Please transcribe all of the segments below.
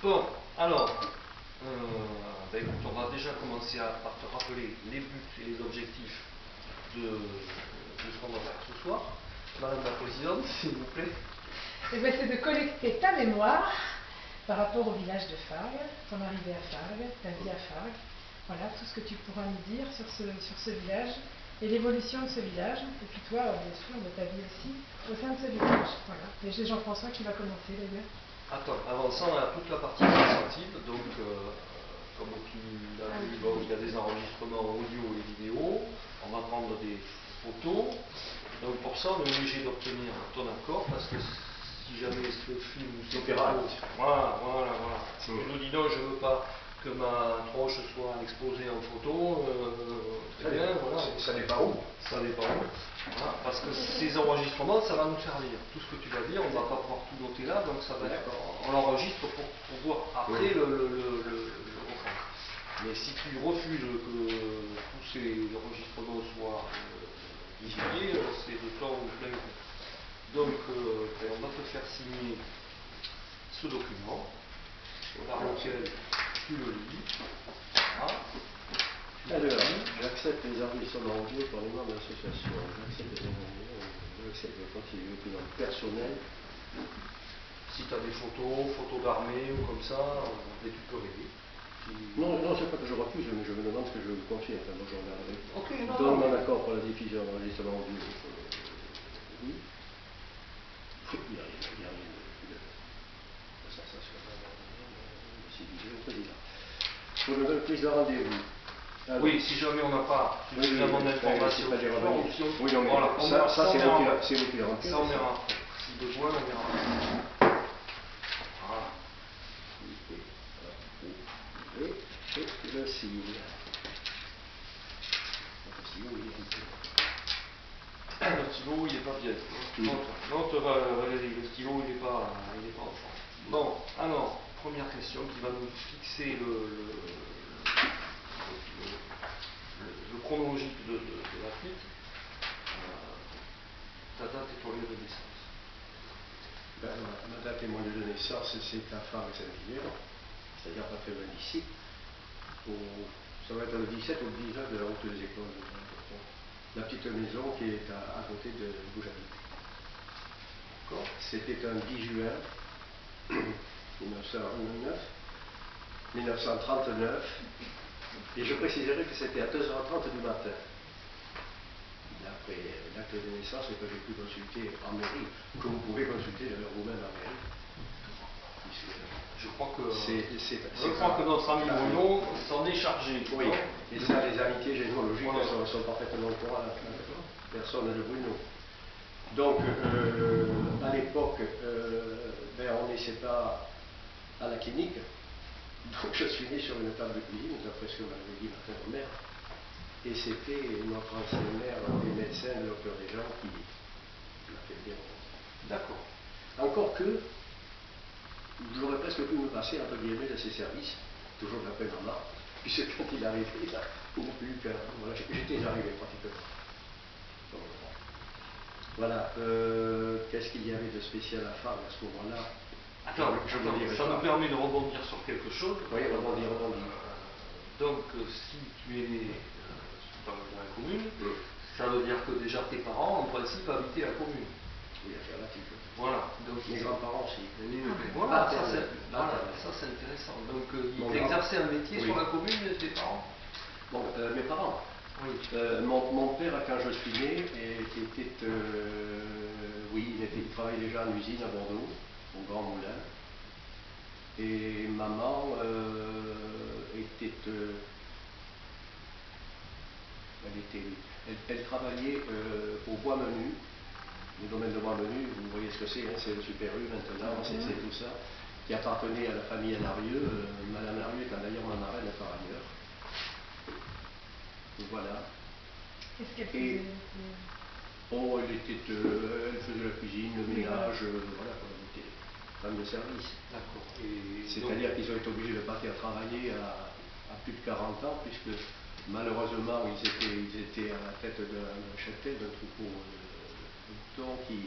Bon, alors, écoute, on va déjà commencer par te rappeler les buts et les objectifs de ce qu'on va faire ce soir. Madame la Présidente, s'il vous plaît. Eh bien, c'est de collecter ta mémoire par rapport au village de Fargues, ton arrivée à Fargues, ta vie à Fargues. Voilà, tout ce que tu pourras nous dire sur ce village et l'évolution de ce village. Et puis toi, bien sûr, de ta vie aussi au sein de ce village. Voilà. Et j'ai Jean-François qui va commencer d'ailleurs. Attends, avant ça, on a toute la partie administrative. Donc, comme tu l'as vu, il y a des enregistrements audio et vidéo. On va prendre des photos. Donc, pour ça, on est obligé d'obtenir ton accord parce que si jamais ce film ou ce photo, voilà. Si tu nous dis non, je ne veux pas que ma tronche soit exposée en photo, très bien, voilà. Ça dépend où. Ça dépend où. Voilà, parce que ces enregistrements, ça va nous servir. Tout ce que tu vas dire, on ne va pas pouvoir tout noter là, donc ça va être, on l'enregistre pour pouvoir après le reprendre. Mais si tu refuses que tous ces enregistrements soient diffusés, c'est de temps ou plein. Donc, on va te faire signer ce document par lequel tu le lis. Voilà. Alors, j'accepte les enregistrements audio pour les membres de l'association. J'accepte les enregistrements, j'accepte de continuer l'opinion personnelle. Si tu as des photos d'armée ou comme ça, et tu peux rêver. Non, c'est pas que je refuse, mais je me demande ce que je veux me confier. Enfin, moi, je regarderai. Okay, donne mon accord pour la diffusion d'enregistrement audio. Oui. Il n'y a rien de sensationnel. Si, je vais te dire. Pour une prise de rendez-vous. Alors, oui, si jamais on n'a pas suffisamment d'informations. Oui, non, mais voilà, ça c'est l'opérant. Ça, on verra. Si besoin, on verra. Voilà. Et le signe. Le stylo, il n'est pas bien. Non, Valérie, le stylo, il n'est pas en forme. Bon, alors, première question qui va nous fixer le chronologique de la suite. Ta date et ton lieu de naissance. Ben, ma date et mon lieu de naissance, c'est à Fargues-Saint-Hilaire, c'est-à-dire pas très loin d'ici. Ça va être le 17 ou le 19 de la route des écoles. La petite maison qui est à côté de où j'habite. C'était un 10 juin 1939, et je préciserai que c'était à 2h30 du matin. D'après l'acte de naissance que j'ai pu consulter en mairie, que vous pouvez consulter d'ailleurs vous-même en mairie. Je crois que notre ami Bruno s'en est chargé. Oui, et ça, les amitiés généalogiques sont parfaitement au courant, la personne de Bruno. Donc, à l'époque, on ne naissait pas à la clinique, donc je suis né sur une table de cuisine, d'après ce que m'avait dit ma mère. Et c'était notre ancienne mère, des médecins, le docteur Desjans, qui l'a fait bien. D'accord. Encore que, j'aurais presque pu me passer, entre guillemets, de ses services, toujours d'après maman, puisque quand il est arrivé, il n'a plus eu qu'un. Voilà, j'étais arrivé pratiquement. Donc, voilà. Qu'est-ce qu'il y avait de spécial à Fargues à ce moment-là? Attends, ça me permet de rebondir sur quelque chose. Oui, rebondir. Donc, si tu es né dans la commune, ça veut dire que déjà tes parents, en principe, habitaient la commune. Oui, affirmatif. Voilà. Donc, mes grands-parents aussi. Voilà, ça c'est intéressant. Donc, ils exerçaient un métier sur la commune, tes parents? Bon, mes parents. Oui. Mon père, quand je suis né, il travaillait déjà en usine à Bordeaux, au Grand Moulin. Et maman elle travaillait au bois menu, le domaine de bois menu, vous voyez ce que c'est, hein, c'est le Super U maintenant, c'est tout ça, qui appartenait à la famille Larieux, Madame Larieux étant d'ailleurs ma marraine par ailleurs. Voilà. Qu'est-ce qu'elle faisait? Elle faisait la cuisine, le ménage, voilà, elle était femme de service. D'accord. C'est-à-dire qu'ils ont été obligés de partir travailler à plus de 40 ans, puisque malheureusement ils étaient à la tête d'un cheptel, d'un troupeau de moutons qui,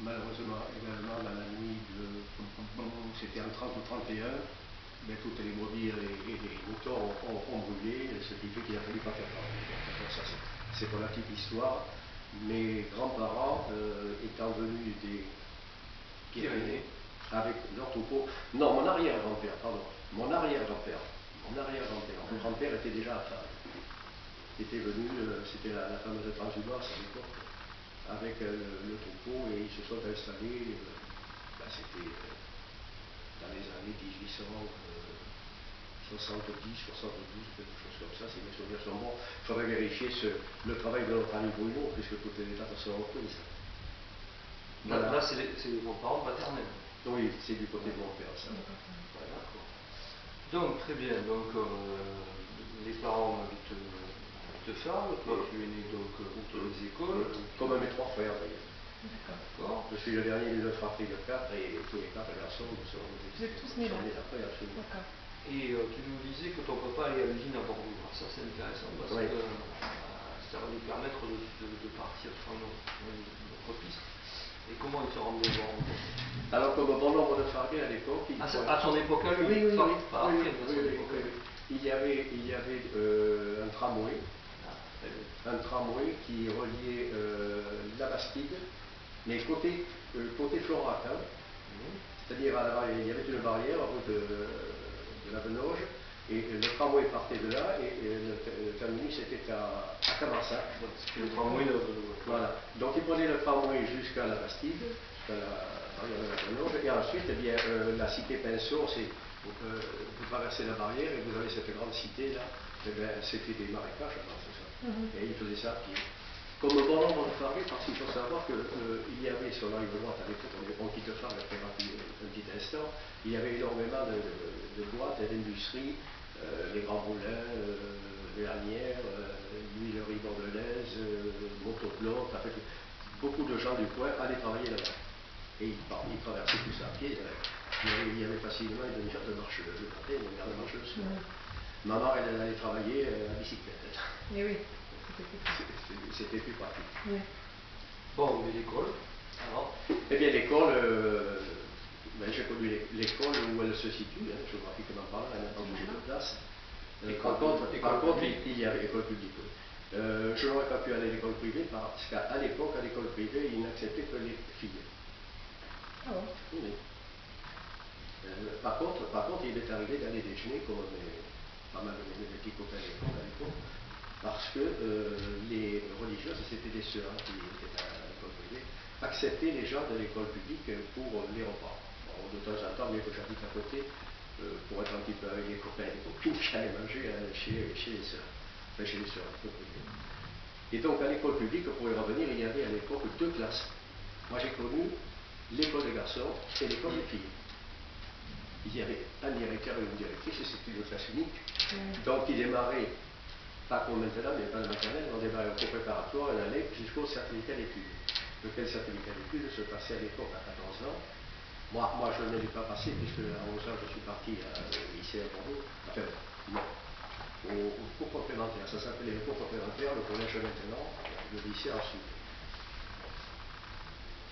malheureusement également dans la nuit de c'était en 30 ou 31, mais toutes les brebis et les moutons ont brûlé, ce qui fait qu'il a fallu pas faire ça. C'est pour la petite histoire. Mes grands-parents étant venus des Pyrénées avec leur troupeau, non, mon arrière-grand-père, pardon, mon arrière-grand-père, mon grand-père était déjà à Fage. Il était venu, c'était la fameuse transhumance à l'époque, avec le troupeau, et ils se sont installés, c'était dans les années 1870, 72, quelque chose comme ça, si mes souvenirs sont bons. Il faudrait vérifier le travail de notre ami Bruno, puisque toutes les dates sont reprises. Voilà. Là c'est les grands-parents paternels. Oui, c'est du côté de mon père, ça. Ouais, d'accord. Donc, très bien. Donc, les parents habitent Fargues, toi tu es né donc autour des écoles. Comme mes 3 frères d'ailleurs. D'accord. Je suis le dernier d'une fratrie de 4 et tous les 4 garçons sont nés après, absolument. D'accord. Et tu nous disais que ton papa allait à l'usine à Bordeaux. Alors ça c'est intéressant parce que ça va nous permettre de partir sur notre piste. Et comment ils se rendaient à Bordeaux? Alors comme bon nombre de Farguais à l'époque... À son époque à lui? Oui. Il y avait un tramway. Un tramway qui reliait la Bastide, mais côté Florac, c'est-à-dire il y avait une barrière à route de la Benoge, et le tramway partait de là, et le terminus était à Camarsac. Le tramway voilà. Donc il prenait le tramway jusqu'à la Bastide, jusqu'à la barrière de la Benoge, et ensuite la cité Pinceau, vous traversez la barrière et vous avez cette grande cité là, c'était des marécages avant tout ça. Et ils faisaient ça à pied. Comme bon nombre de Fargues, parce qu'il faut savoir qu'il y avait sur la rive droite, à l'époque, on quitte Fargues après un petit instant, il y avait énormément de boîtes et d'industries, les Grands Moulins, les Lanières, l'huilerie bordelaise, Motoplot, en fait, beaucoup de gens du coin allaient travailler là-bas. Et ils traversaient tout ça à pied. Il y avait facilement une demi-heure de marche le matin, une demi-heure de marche le soir. Maman, elle allait travailler à bicyclette. Et oui, c'était plus pratique. Oui. Bon, mais l'école, alors? Eh bien, l'école, j'ai connu l'école où elle se situe, géographiquement parlant, elle n'a pas bougé de place. Par contre, il y avait école publique. Je n'aurais pas pu aller à l'école privée parce qu'à l'époque, à l'école privée, ils n'acceptaient que les filles. Ah bon? Oui. Par contre, il m'est arrivé d'aller déjeuner comme pas mal de mes petits copains à l'époque, parce que les religieuses, c'était des sœurs qui étaient à l'école privée, acceptaient les gens de l'école publique pour les repas. Bon, de temps en temps, bien que j'habite à côté, pour être un petit peu avec les copains et les copines, j'allais manger chez les sœurs. Enfin, chez les sœurs, à l'école privée. Et donc, à l'école publique, pour y revenir, il y avait à l'époque 2 classes. Moi, j'ai connu l'école des garçons et l'école des filles. Il y avait un directeur et une directrice, et c'était une classe unique. Donc il démarrait, pas comme maintenant, mais pas le maternel, on démarrait au cours préparatoire, on allait jusqu'au certificat d'études. Lequel certificat d'études se passait à l'époque à 14 ans. Moi je ne l'ai pas passé, puisque à 11 ans je suis parti au lycée à Bordeaux. Enfin, non, au cours complémentaire. Ça s'appelait le cours complémentaire, le collège maintenant, le lycée ensuite.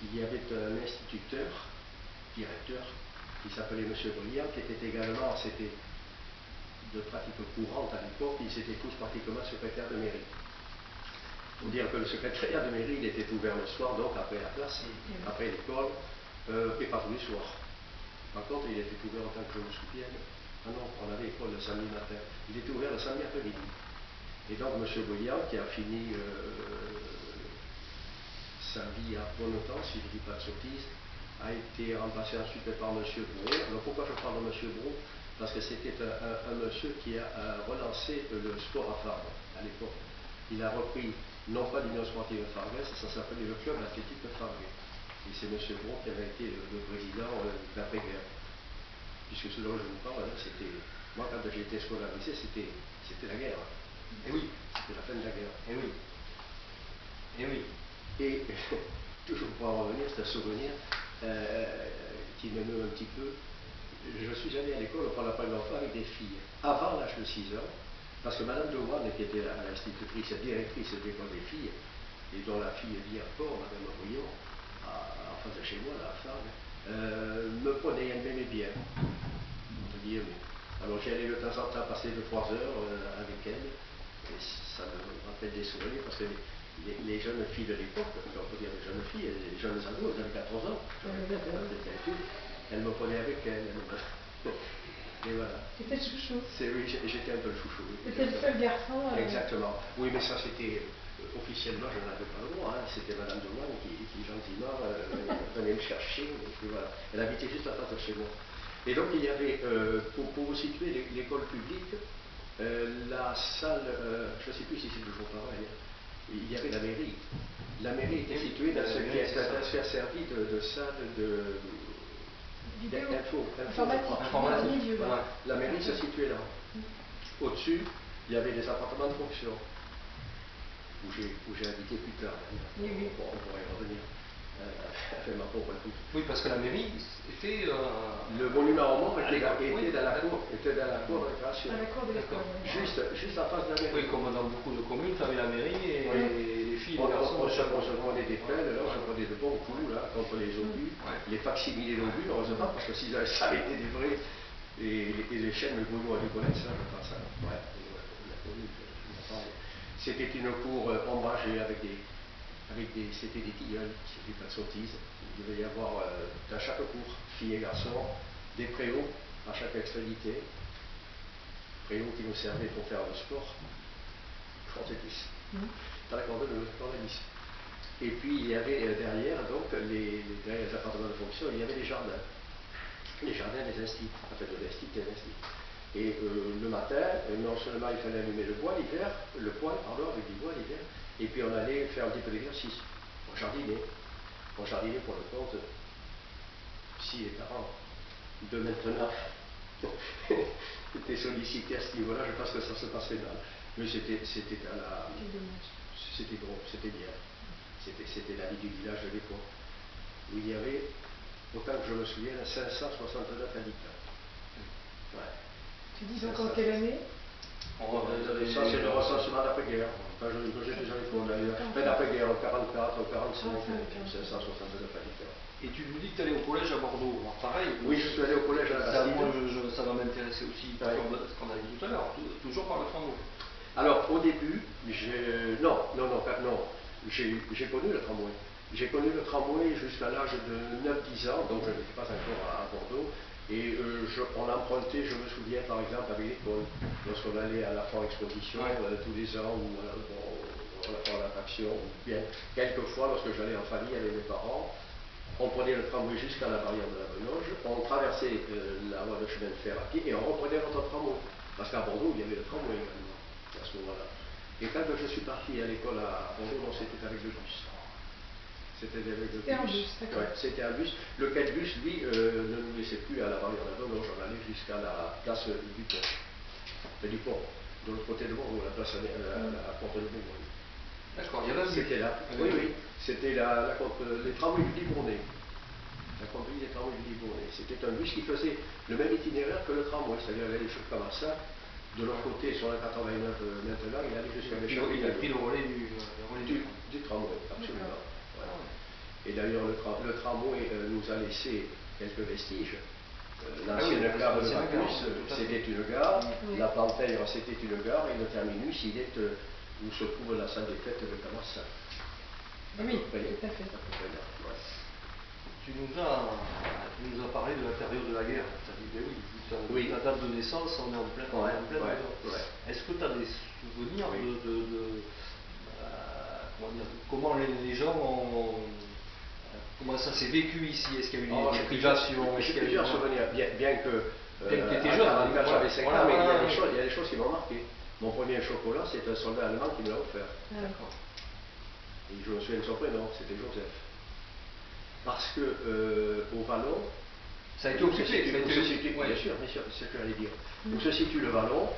Il y avait un instituteur, directeur, qui s'appelait M. Briand, qui était également, c'était de pratique courante à l'époque, ils étaient tous pratiquement secrétaires de mairie. Il faut dire que le secrétariat de mairie, il était ouvert le soir, donc après la classe, après l'école, et pas tous les soirs. Par contre, il était ouvert autant que je me souvienne. Ah non, on avait école le samedi matin. Il était ouvert le samedi après-midi. Et donc, M. Briand, qui a fini sa vie à Bonneton, si je ne dis pas de sottises, a été remplacé ensuite par M. Brault. Alors pourquoi je parle de M. Brault? Parce que c'était un monsieur qui a relancé le sport à Fargues à l'époque. Il a repris, non pas l'Union sportive farguaise, ça s'appelait le club athlétique Fargues. Et c'est M. Brault qui avait été le président d'après-guerre. Puisque ce dont je vous parle, là, c'était... Moi, quand j'ai été scolarisé, c'était la guerre. Et oui. C'était la fin de la guerre. Et oui. Et oui. Et toujours pour en revenir, c'est un souvenir qui m'émeut un petit peu. Je suis allé à l'école au la première fois avec des filles, avant l'âge de 6 ans, parce que Mme Dewan, qui était l'institutrice et directrice de l'école des filles, et dont la fille vit encore, Mme Brouillon, en face de chez moi, là, à Fargues, me prenait, elle m'aimait bien. j'allais de temps en temps passer 2-3 heures avec elle. Et ça me rappelle des souvenirs parce que les jeunes filles de l'époque, on peut dire les jeunes filles, les jeunes ados, elles avaient 14 ans. Elles me prenaient avec elles. Et voilà. C'était le chouchou. Oui, j'étais un peu le chouchou. C'était le seul garçon. Exactement. Oui, mais ça c'était officiellement, je n'avais pas le droit. Hein. C'était Madame Doman qui gentiment venait me chercher. Et puis voilà. Elle habitait juste à côté de chez moi. Et donc il y avait, pour vous situer, l'école publique, la salle, je ne sais plus si c'est toujours pareil, il y avait la mairie. La mairie était située dans ce qui a servi de salle informatique. La mairie se situait là. Au-dessus, il y avait des appartements de fonction, où j'ai habité plus tard. Oui. On pourrait y revenir. Avec ma pauvre épouse. Oui, parce que la mairie était... Le monument aux morts était dans la cour de récréation. À la cour de l'école. Juste en face de la mairie. Oui, comme dans beaucoup de communes, tu avais la mairie et les filles et les garçons. On se prenait des pelles, là, on se prenait de bons coups là, contre les obus, les facsimilés d'obus, heureusement, parce que si ça avait été des vrais, et les chaînes de Bruno à Ducolette, ça, je pense, ouais, c'était une cour ombragée avec des c'était des tilleuls, c'était pas de sottise. Il devait y avoir dans chaque cour, filles et garçons, des préaux à chaque extrémité, préaux qui nous servaient pour faire le sport, corde 10, dans la corde 10. Et puis il y avait derrière, donc, derrière les appartements de fonction, il y avait des jardins des instituts, enfin de l'institut des instituts. Et le matin, non seulement il fallait allumer le poêle avec du bois l'hiver, et puis on allait faire un petit peu d'exercice. On jardinait pour le compte, si les parents de maintenant étaient sollicités à ce niveau-là, je pense que ça se passerait mal. Mais c'était gros, c'était bien. C'était la vie du village de l'époque, où il y avait, autant que je me souviens, 569 habitants. Ouais. Tu dis donc en quelle année? Ça, c'est le recensement d'après-guerre. Quand j'étais dans les cours d'après-guerre, 44, 45, 569 habitants. Et tu nous dis que tu allais au collège à Bordeaux. Alors pareil. Oui, je suis allé au collège à la Bastille. Moi, ça va m'intéresser aussi, ce qu'on a dit tout à l'heure, toujours par le tramway. Alors, au début, non. J'ai connu le tramway. J'ai connu le tramway jusqu'à l'âge de 9-10 ans, donc je n'étais pas encore à Bordeaux. Et on empruntait, je me souviens par exemple avec l'école, lorsqu'on allait à la foire exposition tous les ans, ou à la foire d'attraction, ou bien quelquefois lorsque j'allais en famille avec mes parents, on prenait le tramway jusqu'à la barrière de la Benoge, on traversait la voie de chemin de fer à pied et on reprenait notre tramway. Parce qu'à Bordeaux, il y avait le tramway également, à ce moment-là. Et quand je suis parti à l'école à Bordeaux, c'était avec le bus. C'était un bus, d'accord. Ouais, c'était un bus. Lequel bus, lui, ne nous laissait plus à la barrière de la Benoge, on allait jusqu'à la place du pont. De l'autre côté de Bordeaux, la place à Porte de Bourgogne. D'accord, il y avait un bus. C'était là. Oui. C'était les tramways du Libournais. La compagnie des tramways du Libournais. C'était un bus qui faisait le même itinéraire que le tramway, c'est-à-dire il allait jusqu'à Marsac. De l'autre côté, sur la 89 maintenant, il allait jusqu'à Béchar. Il a pris le relais du tramway, absolument. Et d'ailleurs, le tramway nous a laissé quelques vestiges. L'ancienne gare de Bacchus, c'était une gare. La Plantègre, c'était une gare. Et le terminus, il est où se trouve la salle des fêtes de Camarsac. Oui, tout à fait. Tu nous as parlé de la période de la guerre. Tu as dit, oui, la date de naissance, on est en plein dedans. Est-ce que tu as des souvenirs comment les gens ont... Comment ça s'est vécu ici? Est-ce qu'il y a eu des privations? J'ai plusieurs souvenirs, bien que tu étais jeune. J'avais 5 ans, mais il y a des choses qui m'ont marqué. Mon premier chocolat, c'est un soldat allemand qui me l'a offert. D'accord. Et je me souviens de son prénom, c'était Joseph. Parce que au Vallon, ça a été occupé. Bien sûr, c'est ce que j'allais dire. Où se situe le Vallon,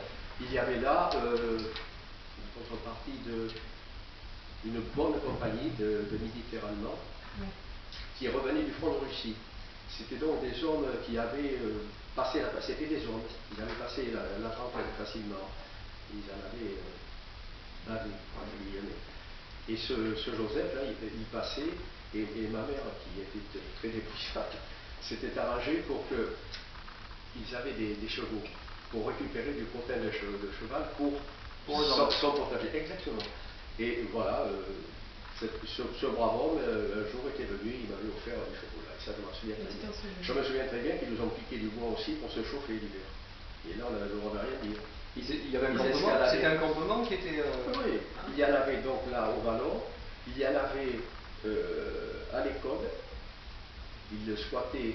il y avait là une contrepartie d'une bonne compagnie de militaires allemands qui revenaient du front de Russie. C'était donc des hommes qui avaient passé c'était des hommes, ils avaient passé la trentaine facilement. Ils en avaient bavé, entre guillemets. Et ce Joseph, là, il passait, et ma mère, qui était très débrouillard, s'était arrangée pour qu'ils avaient des chevaux. pour récupérer du potin de cheval pour le son potager. Exactement. Et voilà, ce brave homme, un jour était venu, il m'avait offert du chocolat. Et ça, je m'en souviens très bien. Je me souviens très bien qu'ils nous ont piqué du bois aussi pour se chauffer l'hiver. Et là, on avait le droit de rien dire. Il y avait un campement, c'était un campement qui était... Oui, il y en avait donc là au vallon, il y en avait à l'école, il squattait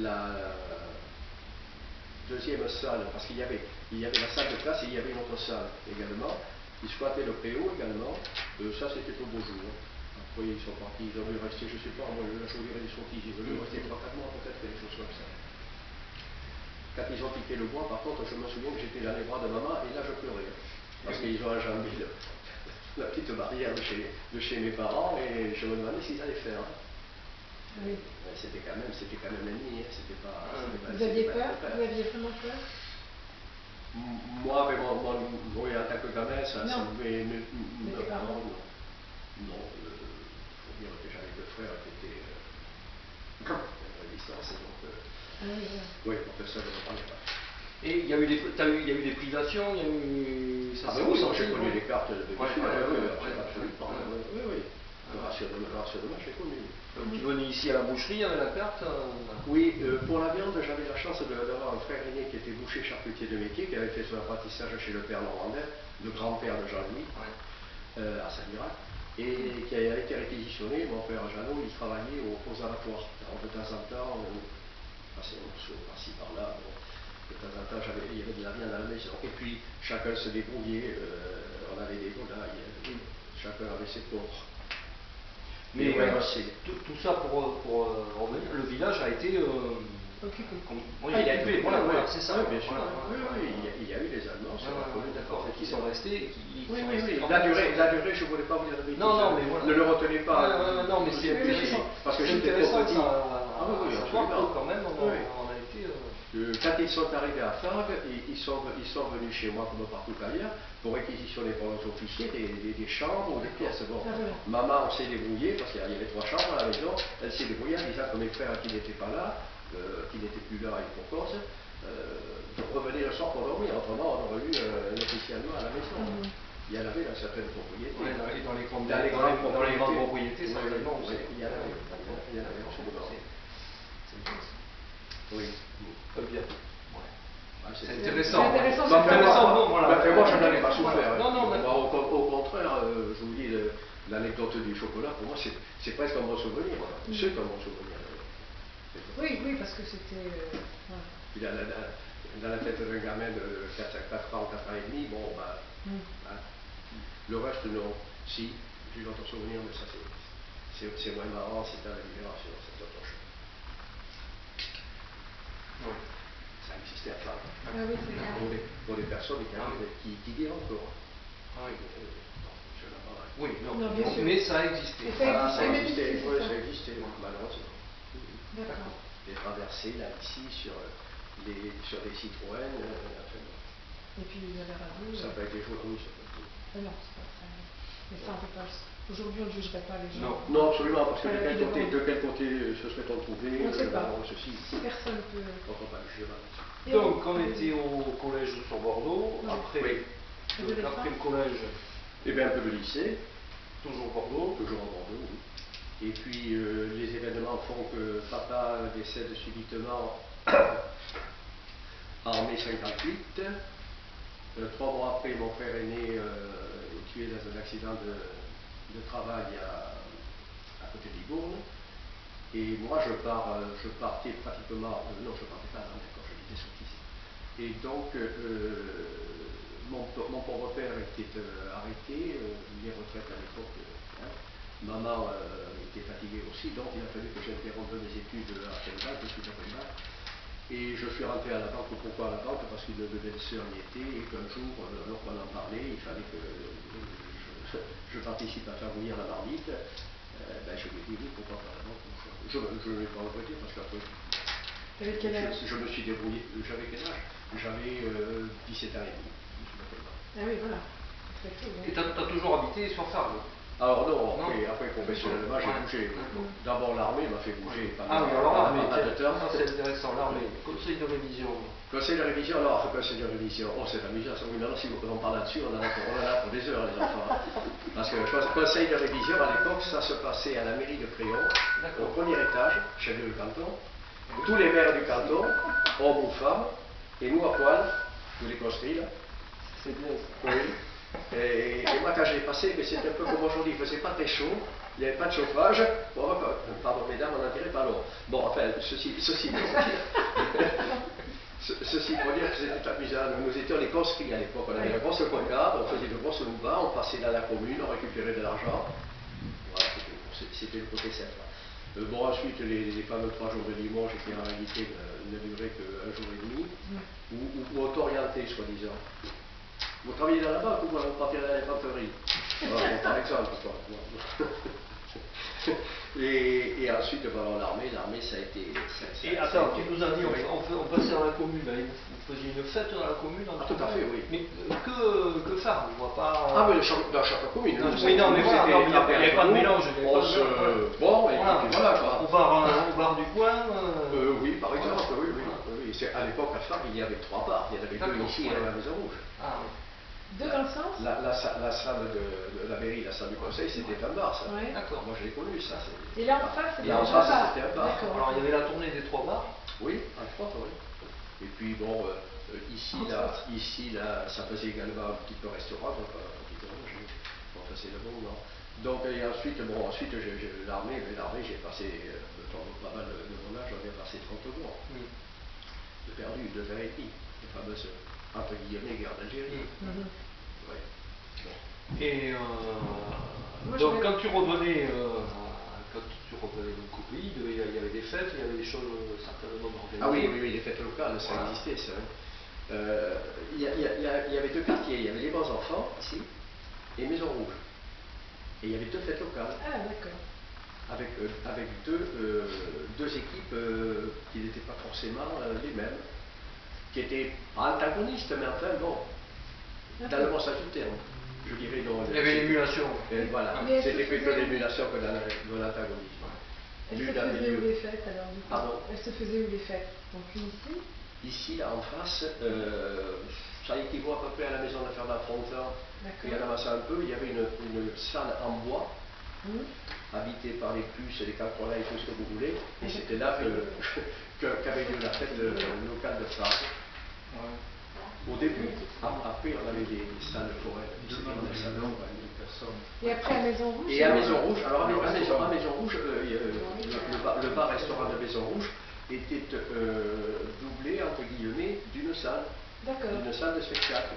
la deuxième salle, parce qu'il y avait la salle de classe et il y avait une autre salle également. Ils squattaient le préau également, ça c'était au beau jour. Après ils sont partis, ils ont dû rester, je ne sais pas, moi la chaudière des sorties, ils ont dû rester 3-4 mois peut-être, quelque chose comme ça. Quand ils ont piqué le bois, par contre, je me souviens que j'étais dans les bras de maman et là je pleurais. Parce qu'ils ont enjambé la petite barrière de chez mes parents et je me demandais ce qu'ils allaient faire. Oui. C'était quand même ennemi, c'était pas... Vous aviez peur? Vous aviez vraiment peur? Moi, oui, en tant que gamin, mes parents, non. Il faut dire que j'avais deux frères qui étaient à distance, donc oui, pour que ça, je ne parlais pas. Et il y a eu des privations, il y a eu... Ah ben oui, moi j'ai connu les cartes de dessus, absolument. Oui. Le rationnement, j'ai connu. Donc tu venais ici à la boucherie avec la carte Oui, pour la viande, j'avais la chance d'avoir un frère aîné qui était boucher charcutier de métier, qui avait fait son apprentissage chez le père Normandin, le grand-père de Jean-Louis, à Saint-Mirac, et qui a été réquisitionné. Mon frère Jeannot, il travaillait aux abattoirs. Alors de temps en temps, on passait un morceau par-ci par-là. De temps en temps, il y avait de la viande à la maison. Et puis, chacun se débrouillait, on avait des volailles, chacun avait ses porcs. Mais tout ça pour revenir, le village a été occupé. Voilà, c'est ça. Bien sûr. Oui, il y a eu des Allemands, d'accord, qui sont restés. Oui. La durée, je ne voulais pas vous dire de bêtises. Non, mais voilà. Ne le retenez pas. Non, mais c'est intéressant. Parce que j'étais trop petit. Oui, absolument. Quand même, on a été... Quand ils sont arrivés à Fargues, ils sont venus chez moi comme partout ailleurs pour réquisitionner pour nos officiers des chambres ou des pièces. Bon. Maman s'est débrouillée, parce qu'il y avait 3 chambres à la maison, elle s'est débrouillée en disant que mes frères qui n'étaient pas là, qui n'étaient plus là et pour cause, revenaient le soir pour dormir. Autrement, on aurait eu un officier allemand à la maison. Il y en avait dans certaines propriétés. Oui, dans les grandes propriétés, certainement. Il y en avait absolument. Oui. Très bien. C'est intéressant. Mais moi, je n'en ai pas souffert. Non, au contraire, je vous dis, l'anecdote du chocolat, pour moi, c'est presque un bon souvenir. C'est un bon souvenir. Oui, parce que c'était... Dans la tête d'un gamin de 4 ans, 4 ans et demi, bon, le reste, non. Si, j'ai d'autres souvenirs, mais ça, c'est moins marrant, c'est à la libération, c'est autre chose. Oui. Ça existait à Fargues. Oui, c'est clair. Pour les personnes qui vivent encore. Oui, non, bien sûr. Mais ça existait. Ça existait, malheureusement. D'accord. J'ai traversé là, ici, sur des Citroën. Et puis vous avez radio. Ça n'a pas été jour, oui, ça n'a pas été. Non, c'est pas ça. Mais ça, on peut pas. Aujourd'hui, on ne jugerait pas les gens. Non, absolument, parce que de quel côté se serait-on trouvé? On ne sait pas. Ceci. Personne ne peut. On ne peut pas le juger. Donc, on était au collège sur Bordeaux. Après le collège. Eh bien, un peu de lycée. Toujours Bordeaux. Toujours à Bordeaux, oui. Et puis, les événements font que papa décède subitement en mai 58. 3 mois après, mon frère aîné est tué dans un accident de travail à côté de Libourne. Et moi, je partais pratiquement... non, je ne partais pas, d'accord, je l'étais sorti ici. Et donc, mon pauvre père était arrêté, les retraites à l'époque. Maman était fatiguée aussi, donc il a fallu que j'interrompe mes études à Penbac, et je suis rentré à la banque. Pourquoi à la banque? Parce qu'une de mes belles-sœurs y était, et qu'un jour, alors qu'on en parlait, il fallait que je participe à faire bouillir la marmite. Je lui ai dit oui, pourquoi pas la banque? Je ne l'ai pas regretté, parce qu'après, je me suis débrouillé. J'avais quel âge? J'avais 17 ans et demi. Ah oui, voilà. Très tôt, Et tu as toujours habité sur Fargues? Alors non, après professionnellement, j'ai bougé. D'abord l'armée m'a fait bouger. Ah oui, alors l'armée, temps. c'est intéressant, l'armée, conseil de révision. Conseil de révision, alors, conseil de révision, oh c'est amusant, oui, maintenant si on parle là-dessus, on en a pour des heures les enfants. Parce que conseil de révision, à l'époque, ça se passait à la mairie de Préon, au premier étage, chef de canton. Tous les maires du canton, hommes ou femmes, et nous à poil, tous les conscrits là. C'est bien ça. Oui. Et moi quand je l'ai passé, mais c'était un peu comme aujourd'hui, il ne faisait pas très chaud, il n'y avait pas de chauffage. Bon, pardon mesdames, on n'en dirait pas long. Bon, enfin, ceci pour dire que c'était amusant. Nous étions les conscrits à l'époque, on avait la grosse cocarde, on faisait de grosses loubas, on passait dans la commune, on récupérait de l'argent. Voilà, c'était le côté simple. Bon, ensuite, les fameux 3 jours de dimanche qui en réalité ne duraient qu'un jour et demi, ou auto-orientés, soi-disant. Vous travaillez dans la banque ou vous partez dans l'infanterie? Par exemple, quoi. Et ensuite, l'armée, ça a été... Et attends, tu nous as dit, on passait dans la commune, vous faisiez une fête dans la commune? Tout à fait, oui. Mais que faire? On voit pas... Ah, mais dans chaque commune. Oui, non, mais voilà, il n'y avait pas de mélange. Bon, voilà quoi. Au bar du coin oui, par exemple, oui. À l'époque, à Fargue, il y avait 3 bars. Il y en avait 2 ici et à la Maison Rouge. Ah, oui. 2 dans le sens? La salle de la mairie, la salle du conseil, c'était un bar, ça. Ouais. D'accord. Moi, je l'ai connu, ça. Et là, en face, c'était un bar. Alors, il y avait la tournée des 3 bars? Oui, entre autres, oui. Et puis, bon, ici, là, ça faisait également un petit peu restaurant, donc un petit peu manger. Bon, ça, c'est le bon, non. Donc, et ensuite, l'armée, j'ai passé pas mal de mon âge, j'en ai passé 30 mois. Oui. J'ai perdu 2 ans et demi, les fameuses, entre guillemets, guerre d'Algérie. Ouais. Bon. Et donc, quand tu revenais donc, au pays, il y avait des fêtes, il y avait des choses certainement organisées. Ah oui, les fêtes locales, ça existait, ça. Il y avait 2 quartiers, il y avait les bons enfants, ici, et Maison Rouge. Et il y avait 2 fêtes locales. Ah, d'accord. Avec deux équipes qui n'étaient pas forcément les mêmes, qui étaient pas antagonistes, mais enfin bon, dans le bon sens du terme. Je dirais donc. Il y avait l'émulation. Voilà, c'était plutôt l'émulation que de l'antagonisme. Elles se faisaient où les fêtes alors du coup? Pardon? Elles se faisaient où les fêtes? Donc ici? Ici, là en face, ça équivaut à peu près à la maison de Fernand Frontin. Il y en avait un peu, il y avait une salle en bois. Habité par les puces, les cancrolats et tout ce que vous voulez, et c'était là qu'avait lieu la fête locale de Fargue. Au début, après on avait des salles foraines. Et après à Maison Rouge? Et à Maison Rouge, alors à Maison Rouge, le bar-restaurant de Maison Rouge était doublé, entre guillemets, d'une salle de spectacle,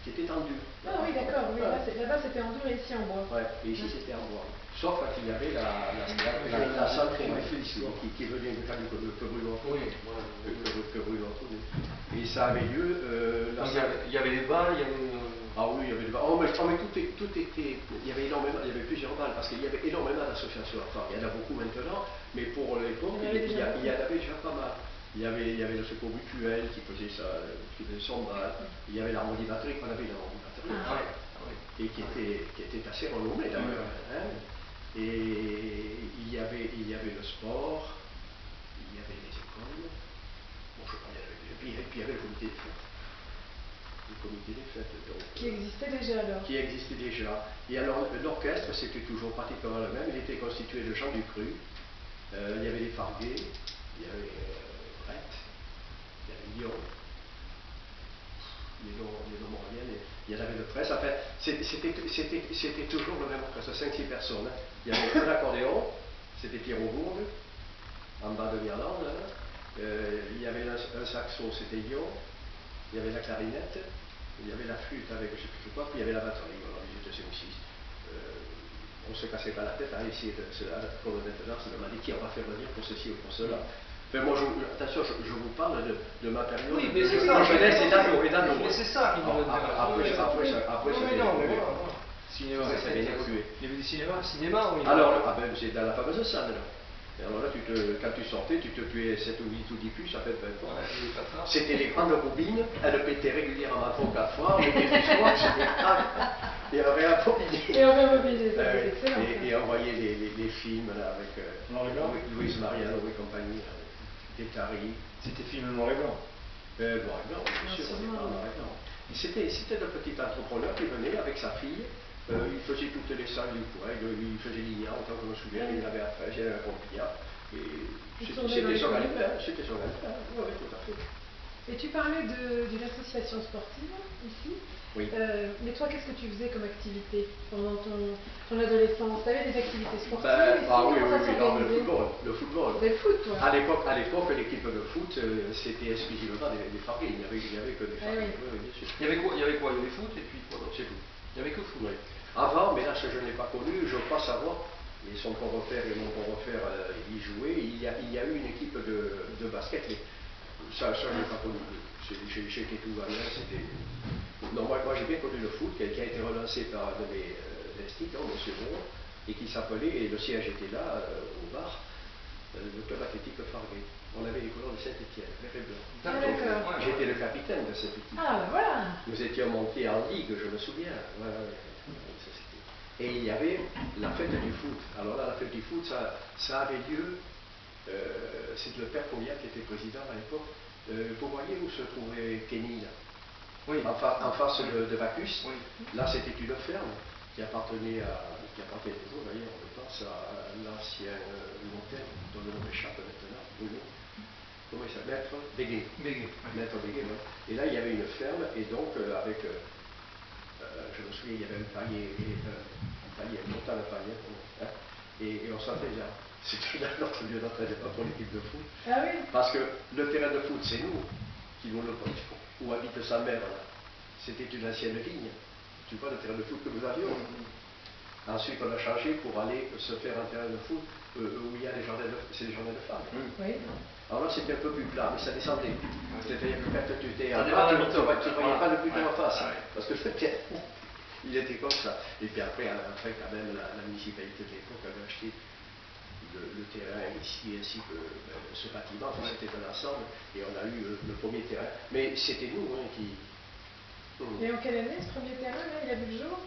qui était en dur. Ah oui, d'accord, oui, là-bas c'était en dur et ici en bois. Ouais, et ici c'était en bois. Sauf quand il y avait la salle qui venait de que brûlons. Oui, que brûlons. Et ça avait lieu. Il y avait des balles, il y avait. Ah oui, il y avait des balles. Oh, mais tout était. Il y avait énormément, il y avait plusieurs balles, parce qu'il y avait énormément d'associations. Enfin, il y en a beaucoup maintenant, mais pour l'époque, il y en avait déjà pas mal. Il y avait le secours mutuel qui faisait son bal. Il y avait l'harmonie batterie, on avait l'harmonie batterie. Et qui était assez renommé d'ailleurs. Et il y avait le sport, il y avait les écoles, bon, je parlais et puis il y avait le comité des fêtes. Le comité des fêtes. Donc, qui existait déjà alors? Qui existait déjà. Et alors l'orchestre, c'était toujours pratiquement le même, il était constitué de Jean Ducru, il y avait les Farguet, il y avait Brett, il y avait Lyon. Les noms moyennes, il y en avait de presse. Enfin, c'était toujours le même orchestre, 5-6 personnes. Il y avait un accordéon, c'était Pierre Aubourg, en bas de l'Irlande. Il y avait un saxo, c'était Lyon. Il y avait la clarinette. Il y avait la flûte avec je ne sais plus quoi, puis il y avait la batterie. Alors, ils étaient 5 ou 6. On ne se cassait pas la tête à essayer comme maintenant, c'est demander qui on va faire venir pour ceci ou pour cela. Enfin, moi, attention, je vous parle de ma période. Oui, mais c'est ça. Jeunesse et d'ado. Mais c'est ça qui nous intéresse. Après, ça Cinéma, ça a bien évolué. Il y avait du cinéma, oui. Alors, c'est dans la fameuse salle, là. Et alors là, quand tu sortais, tu te tuais 7 ou 8 ou 10 puces, ça fait peu importe. Ouais, pas ça. C'était les grandes bobines, elles pétaient régulièrement 3 ou 4 fois, on mettait du soir, c'était grave. Et on réimprovisait. Et on remobilisait, ça c'est excellent. Et on voyait les films là, avec Noir et blanc. Louise Mariano et compagnie, des taris. C'était film noir et blanc. Noir et blanc, bien sûr, on n'est pas noir et blanc. C'était le petit entrepreneur qui venait avec sa fille. Il faisait toutes les salles du coin, il faisait l'INA, autant que je me souviens, il avait après, j'avais un Pompia. Et c'était son gagne-pain, oui, tout à fait. Et tu parlais d'une association sportive ici. Oui. Mais toi, qu'est-ce que tu faisais comme activité pendant ton adolescence? Tu avais des activités sportives ici? Oui, Comment ça s'organisait? le football. Le foot, toi. À l'époque, l'équipe de foot, c'était exclusivement des fargues, il n'y avait que des fargues. Oui, bien sûr. Il y avait quoi? Il y avait foot et puis quoi d'autre? C'est tout. Il n'y avait que foot. Oui. Avant, mais là, je ne l'ai pas connu, je crois savoir, et son corps-repère et mon corps-repère y jouaient, il y a eu une équipe de basket, mais ça je ne l'ai pas connu. J'étais tout gamin, c'était... Non, moi j'ai bien connu le foot, qui a été relancé par un de mes instituteurs, M. Moore, et qui s'appelait, et le siège était là, au bar, le club athlétique Farguet. On avait les couleurs de Saint-Étienne, vert et blanc. D'accord. J'étais le capitaine de cette équipe. Ah, ben voilà. Nous étions montés en ligue, je me souviens. Et il y avait la fête du foot. Alors là, la fête du foot, ça avait lieu. C'est le père Pauliat qui était président à l'époque. Vous voyez où se trouvait Kenny là? Oui. En face de Bacchus. Oui. Là, c'était une ferme qui appartenait toujours d'ailleurs, on pense à l'ancien hôtel dont le nom échappe maintenant. Comment il s'appelle? Maître Béguet. Maître Béguet, oui. Et là, il y avait une ferme, et donc, avec, je me souviens, il y avait un panier, un panier, hein, et on s'entraînait. C'était notre lieu d'entraînement pour l'équipe de foot. Ah oui. Parce que le terrain de foot, c'est nous qui nous le pratiquons. Où habite sa mère, là. C'était une ancienne vigne. Tu vois, le terrain de foot que nous avions. Ensuite, on a changé pour aller se faire un terrain de foot où il y a les jardins de femmes. Oui. Alors là, c'était un peu plus plat, mais ça descendait. C'est-à-dire que quand tu étais en bas, bas, tu ne voyais pas le but en face. Ouais. Parce que le terrain, il était comme ça. Et puis après, quand même, la municipalité de l'époque avait acheté le terrain ici, ainsi que ce bâtiment. Enfin, c'était un ensemble. Et on a eu le premier terrain. Mais c'était nous qui... Et en quelle année ce premier terrain, là, il a vu le jour?